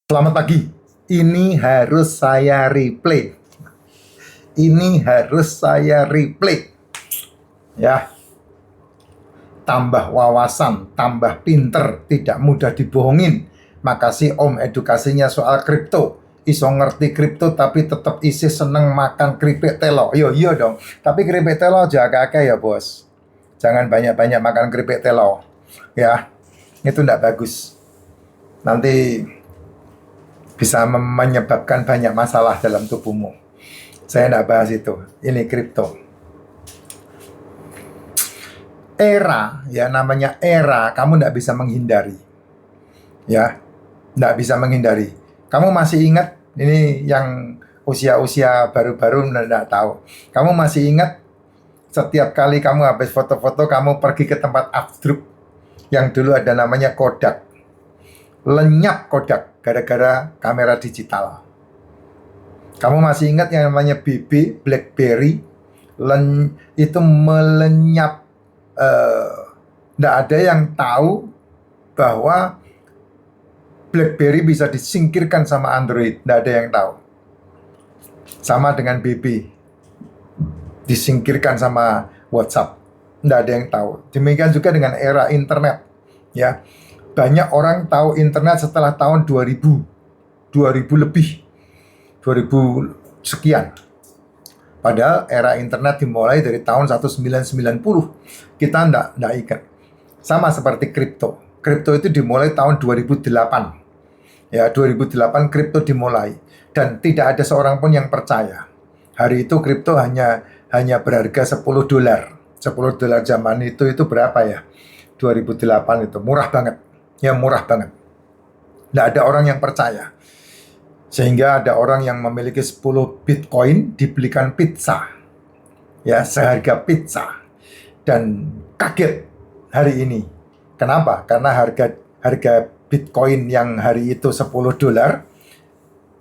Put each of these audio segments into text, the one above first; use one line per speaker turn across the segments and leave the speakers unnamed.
Selamat pagi. Ini harus saya replay. Ini harus saya replay. Ya, tambah wawasan, tambah pinter, tidak mudah dibohongin. Makasih Om edukasinya soal kripto. Iso ngerti kripto tapi tetap isi seneng makan keripik telo. Yo, iya dong. Tapi keripik telo jaga ya bos. Jangan banyak-banyak makan keripik telo. Ya, itu tidak bagus. Nanti bisa menyebabkan banyak masalah dalam tubuhmu. Saya tidak bahas itu. Ini kripto. Era, ya namanya era, kamu tidak bisa menghindari. Ya, tidak bisa menghindari. Kamu masih ingat, ini yang usia-usia baru-baru tidak tahu. Kamu masih ingat setiap kali kamu habis foto-foto, kamu pergi ke tempat abstruk yang dulu ada namanya Kodak. Lenyap Kodak gara-gara kamera digital. Kamu masih ingat yang namanya BB, BlackBerry, itu melenyap. Nggak ada yang tahu bahwa BlackBerry bisa disingkirkan sama Android. Nggak ada yang tahu. Sama dengan BB, disingkirkan sama WhatsApp. Nggak ada yang tahu. Demikian juga dengan era internet. Ya, banyak orang tahu internet setelah tahun 2000 lebih, 2000 sekian. Padahal era internet dimulai dari tahun 1990. Kita enggak ikat. Sama seperti kripto. Kripto itu dimulai tahun 2008. Ya, 2008 kripto dimulai. Dan tidak ada seorang pun yang percaya. Hari itu kripto hanya berharga $10. $10 zaman itu berapa ya? 2008 itu murah banget. Ya, murah banget. Tidak ada orang yang percaya. Sehingga ada orang yang memiliki 10 Bitcoin dibelikan pizza. Ya, seharga pizza. Dan kaget hari ini. Kenapa? Karena harga Bitcoin yang hari itu $10,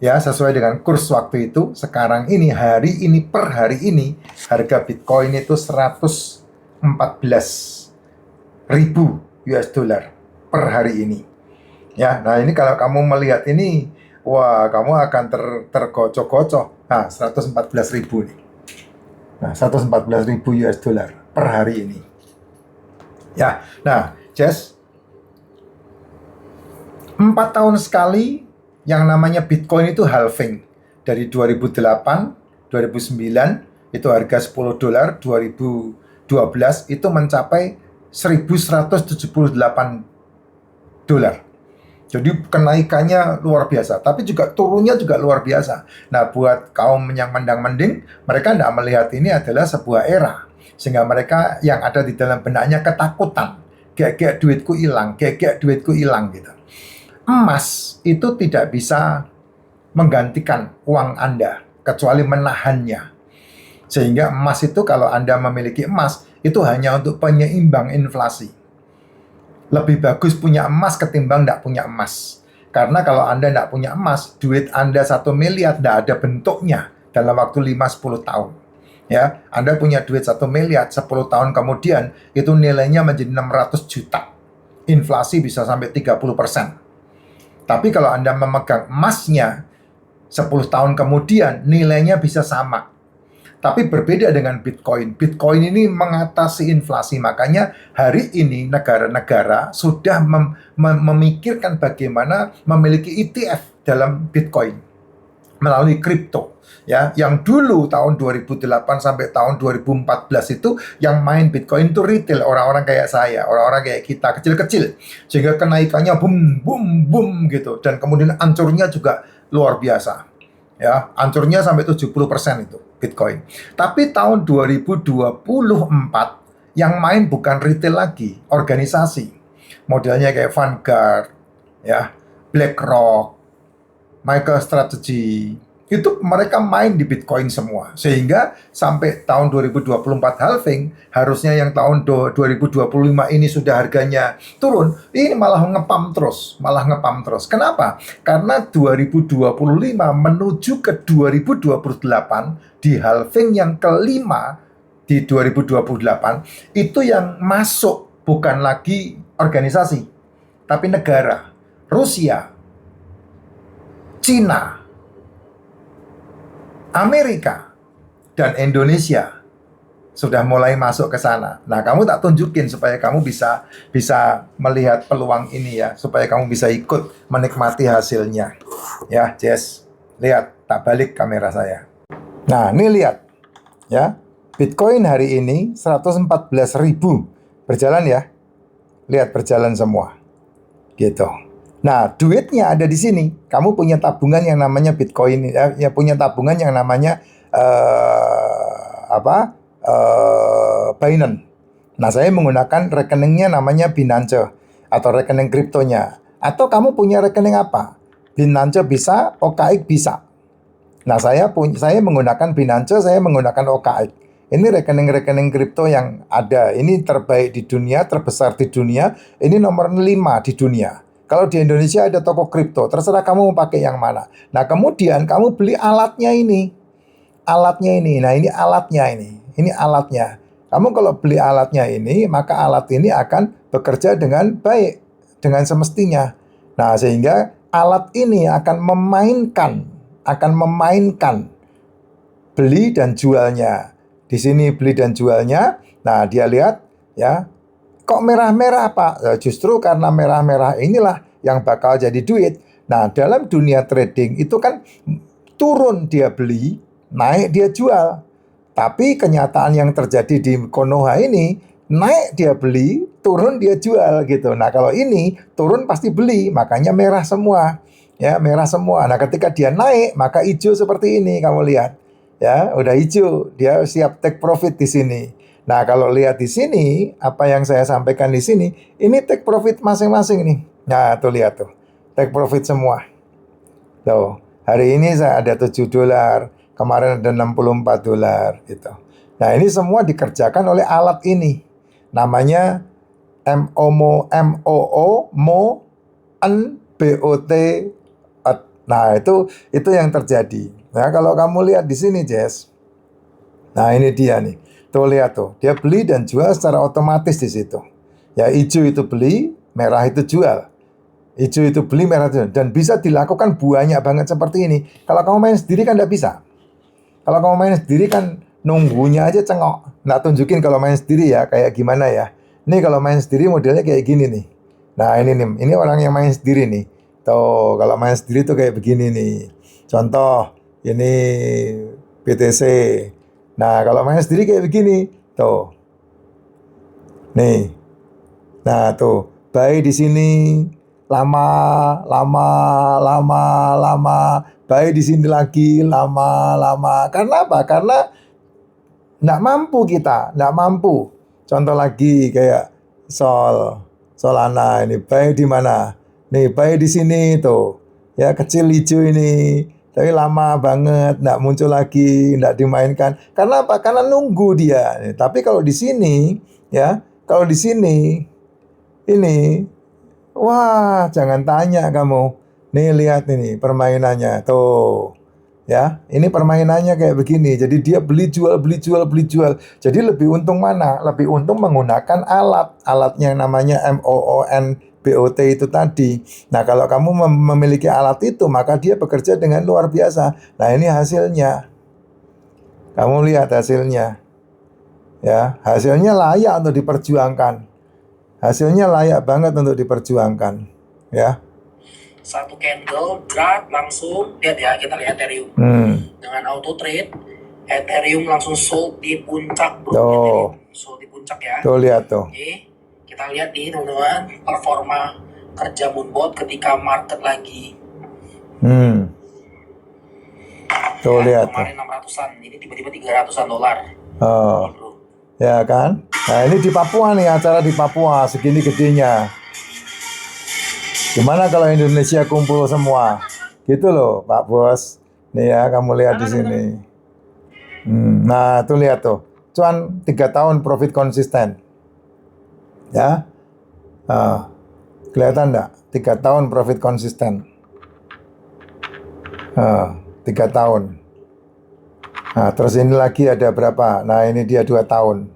ya sesuai dengan kurs waktu itu, sekarang ini, per hari ini, harga Bitcoin itu 114.000 US dollar per hari ini. Ya, nah ini kalau kamu melihat ini, wah, kamu akan tergocok-gocok. Nah, 114.000 nih. Nah, 114.000 US dollar per hari ini. Ya, nah, Jess, 4 tahun sekali yang namanya Bitcoin itu halving. Dari 2008, 2009 itu harga $10, 2012 itu mencapai $1.178. Jadi kenaikannya luar biasa, tapi juga turunnya juga luar biasa. Nah, buat kaum yang mendang-mending, mereka tidak melihat ini adalah sebuah era. Sehingga mereka yang ada di dalam benaknya ketakutan. Kayak duitku hilang, kayak duitku hilang gitu. Emas itu tidak bisa menggantikan uang Anda, kecuali menahannya. Sehingga emas itu kalau Anda memiliki emas, itu hanya untuk penyeimbang inflasi. Lebih bagus punya emas ketimbang tidak punya emas. Karena kalau Anda tidak punya emas, duit Anda 1 miliar tidak ada bentuknya dalam waktu 5-10 tahun. Ya, Anda punya duit 1 miliar, 10 tahun kemudian itu nilainya menjadi 600 juta. Inflasi bisa sampai 30%. Tapi kalau Anda memegang emasnya, 10 tahun kemudian nilainya bisa sama. Tapi berbeda dengan Bitcoin. Bitcoin ini mengatasi inflasi. Makanya hari ini negara-negara sudah memikirkan bagaimana memiliki ETF dalam Bitcoin melalui kripto. Ya, yang dulu tahun 2008 sampai tahun 2014 itu yang main Bitcoin itu retail, orang-orang kayak saya, orang-orang kayak kita, kecil-kecil. Sehingga kenaikannya boom, boom, boom gitu. Dan kemudian ancurnya juga luar biasa. Ya, ancurnya sampai 70% itu Bitcoin. Tapi tahun 2024 yang main bukan retail lagi, organisasi. Modelnya kayak Vanguard, ya, BlackRock, MicroStrategy. Itu mereka main di Bitcoin semua. Sehingga sampai tahun 2024 halving, harusnya yang tahun 2025 ini sudah harganya turun, ini malah ngepam terus. Kenapa? Karena 2025 menuju ke 2028, di halving yang kelima di 2028, itu yang masuk bukan lagi organisasi, tapi negara. Rusia, Cina, Amerika, dan Indonesia sudah mulai masuk ke sana. Nah, kamu tak tunjukin supaya kamu bisa melihat peluang ini ya, supaya kamu bisa ikut menikmati hasilnya. Ya, Jess, lihat, tak balik kamera saya. Nah, ini lihat ya. Bitcoin hari ini 114.000 berjalan ya. Lihat berjalan semua. Gitu. Nah, duitnya ada di sini. Kamu punya tabungan yang namanya Bitcoin ya, punya tabungan yang namanya Binance. Nah, saya menggunakan rekeningnya namanya Binance atau rekening kriptonya. Atau kamu punya rekening apa? Binance bisa, OKX bisa. Nah, saya menggunakan Binance, saya menggunakan OKX. Ini rekening-rekening kripto yang ada. Ini terbaik di dunia, terbesar di dunia. Ini nomor 5 di dunia. Kalau di Indonesia ada toko kripto, terserah kamu mau pakai yang mana. Nah, kemudian kamu beli alatnya ini. Alatnya ini. Nah, ini alatnya ini. Ini alatnya. Kamu kalau beli alatnya ini, maka alat ini akan bekerja dengan baik, dengan semestinya. Nah, sehingga alat ini akan memainkan beli dan jualnya. Di sini beli dan jualnya. Nah, dia lihat ya, kok merah-merah Pak? Justru karena merah-merah inilah yang bakal jadi duit. Nah, dalam dunia trading itu kan turun dia beli, naik dia jual. Tapi kenyataan yang terjadi di Konoha ini, naik dia beli, turun dia jual gitu. Nah, kalau ini turun pasti beli, makanya merah semua. Ya, merah semua. Nah, ketika dia naik, maka hijau seperti ini kamu lihat. Ya, udah hijau, dia siap take profit di sini. Nah, kalau lihat di sini, apa yang saya sampaikan di sini, ini take profit masing-masing nih. Nah, tuh lihat tuh. Take profit semua. Tuh, hari ini saya ada $7, kemarin ada $64 gitu. Nah, ini semua dikerjakan oleh alat ini. Namanya MOO-BOT. Nah, itu yang terjadi. Nah, kalau kamu lihat di sini, Jess. Nah, ini dia nih. Tuh lihat tuh, dia beli dan jual secara otomatis di situ. Ya, hijau itu beli, merah itu jual. Hijau itu beli, merah itu jual. Dan bisa dilakukan banyak banget seperti ini. Kalau kamu main sendiri kan tidak bisa. Kalau kamu main sendiri kan nunggunya aja cengok. Nah, tunjukin kalau main sendiri ya, kayak gimana ya. Nih kalau main sendiri modelnya kayak gini nih. Nah, ini nih, ini orang yang main sendiri nih. Tuh, kalau main sendiri tuh kayak begini nih. Contoh, ini BTC. Nah, kalau main sendiri kayak begini. Tuh. Nih. Nah, tuh. Buy di sini. Lama. Buy di sini lagi. Lama. Karena apa? Karena nggak mampu kita. Nggak mampu. Contoh lagi kayak Solana ini. Buy di mana? Nih, buy di sini tuh. Ya, kecil hijau ini. Tapi lama banget, nggak muncul lagi, nggak dimainkan. Karena apa? Karena nunggu dia. Tapi kalau di sini, ya, kalau di sini, ini, wah, jangan tanya kamu. Nih lihat ini permainannya, tuh, ya, ini permainannya kayak begini. Jadi dia beli jual. Jadi lebih untung mana? Lebih untung menggunakan alatnya yang namanya MOONBOT itu tadi. Nah, kalau kamu memiliki alat itu, maka dia bekerja dengan luar biasa. Nah, ini hasilnya. Kamu lihat hasilnya. Ya, hasilnya layak untuk diperjuangkan. Hasilnya layak banget untuk diperjuangkan. Ya.
Satu candle drag langsung lihat ya, kita lihat Ethereum dengan auto trade, Ethereum langsung sold di puncak bro.
Tuh.
Sold di puncak ya.
Tuh lihat tuh.
Oke, kita lihat nih teman-teman performa kerja Moonbot ketika market lagi
Tuh
ya,
lihat
kemarin 600-an, ini tiba-tiba $300-an.
Oh. Ya kan? Nah, ini di Papua nih, acara di Papua segini gedenya. Gimana kalau Indonesia kumpul semua? Gitu loh, Pak Bos. Nih ya, kamu lihat di sini. Nah, tuh lihat tuh. Cuan 3 tahun profit konsisten. Ya. Kelihatan enggak? 3 tahun profit konsisten. 3 tahun. Nah, terus ini lagi ada berapa? Nah, ini dia 2 tahun.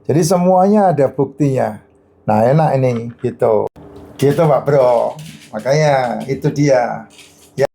Jadi semuanya ada buktinya. Nah, enak ini, gitu. Gitu Pak Bro. Makanya itu dia.